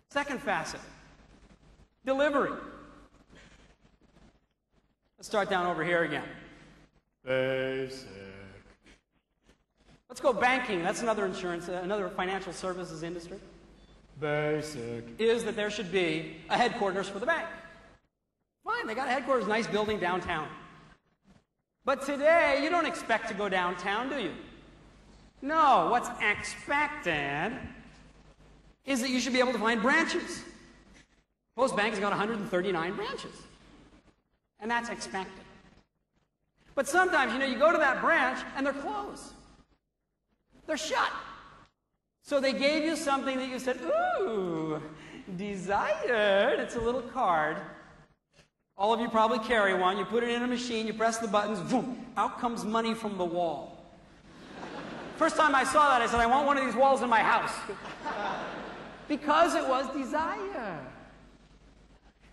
Second facet, delivery. Let's start down over here again. Basic. Let's go banking. That's another insurance, another financial services industry. Basic is that there should be a headquarters for the bank. Fine, they got a headquarters, nice building downtown. But today, you don't expect to go downtown, do you? No, what's expected is that you should be able to find branches. Most banks have got 139 branches. And that's expected. But sometimes, you go to that branch and they're closed. They're shut. So they gave you something that you said, ooh, desired. It's a little card. All of you probably carry one. You put it in a machine, you press the buttons, boom, out comes money from the wall. First time I saw that, I said, I want one of these walls in my house. Because it was desire.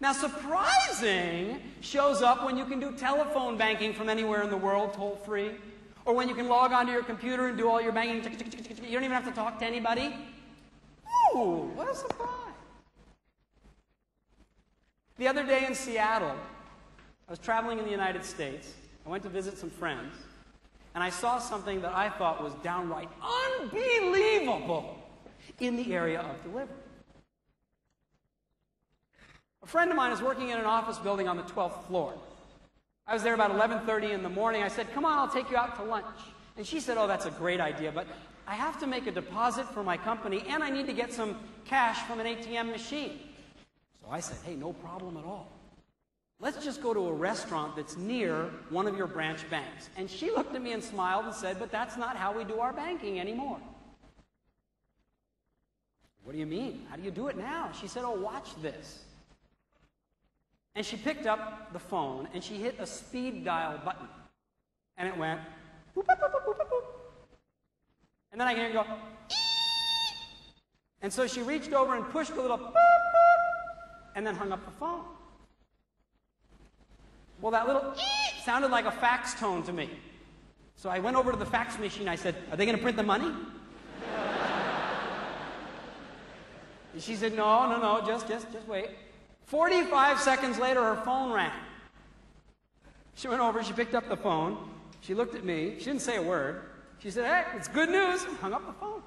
Now, surprising shows up when you can do telephone banking from anywhere in the world, toll-free, or when you can log onto your computer and do all your banking. You don't even have to talk to anybody. Ooh, what a surprise. The other day in Seattle, I was traveling in the United States. I went to visit some friends, and I saw something that I thought was downright unbelievable in the area of delivery. A friend of mine is working in an office building on the 12th floor. I was there about 11:30 in the morning. I said, come on, I'll take you out to lunch. And she said, oh, that's a great idea, but I have to make a deposit for my company, and I need to get some cash from an ATM machine. So I said, hey, no problem at all. Let's just go to a restaurant that's near one of your branch banks. And she looked at me and smiled and said, but that's not how we do our banking anymore. What do you mean? How do you do it now? She said, oh, watch this. And she picked up the phone and she hit a speed dial button. And it went, boop, boop, boop, boop, boop, boop. And then I can hear it go, ee! And so she reached over and pushed a little boop, boop, and then hung up the phone. Well, that little ee sounded like a fax tone to me. So I went over to the fax machine. I said, are they going to print the money? And she said, no, just wait. 45 seconds later, her phone rang. She went over, she picked up the phone, she looked at me, she didn't say a word. She said, hey, it's good news, and hung up the phone.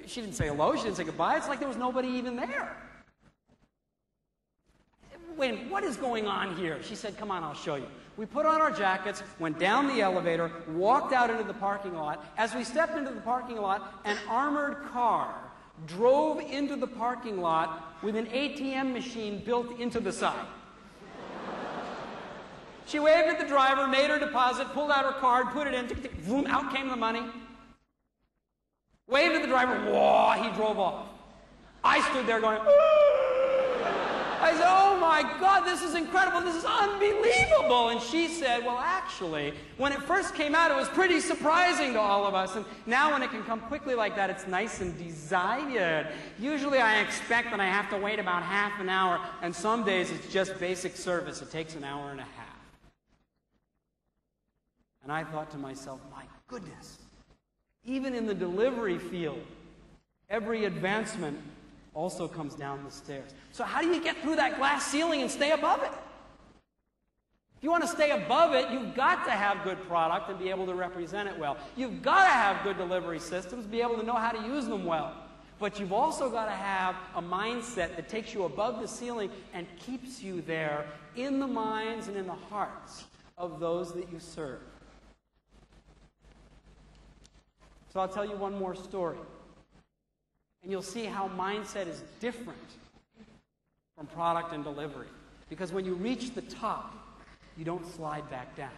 She didn't say hello, she didn't say goodbye, it's like there was nobody even there. Wait, what is going on here? She said, come on, I'll show you. We put on our jackets, went down the elevator, walked out into the parking lot. As we stepped into the parking lot, an armored car drove into the parking lot with an ATM machine built into the side. She waved at the driver, made her deposit, pulled out her card, put it in, tick, tick, boom, out came the money. Waved at the driver, whoa, he drove off. I stood there going, I said, oh my God, this is incredible, this is unbelievable. And she said, well, actually, when it first came out, it was pretty surprising to all of us. And now when it can come quickly like that, it's nice and desired. Usually I expect that I have to wait about half an hour, and some days it's just basic service. It takes an hour and a half. And I thought to myself, my goodness, even in the delivery field, every advancement also comes down the stairs. So how do you get through that glass ceiling and stay above it? If you want to stay above it, you've got to have good product and be able to represent it well. You've got to have good delivery systems, be able to know how to use them well. But you've also got to have a mindset that takes you above the ceiling and keeps you there in the minds and in the hearts of those that you serve. So I'll tell you one more story. And you'll see how mindset is different from product and delivery. Because when you reach the top, you don't slide back down.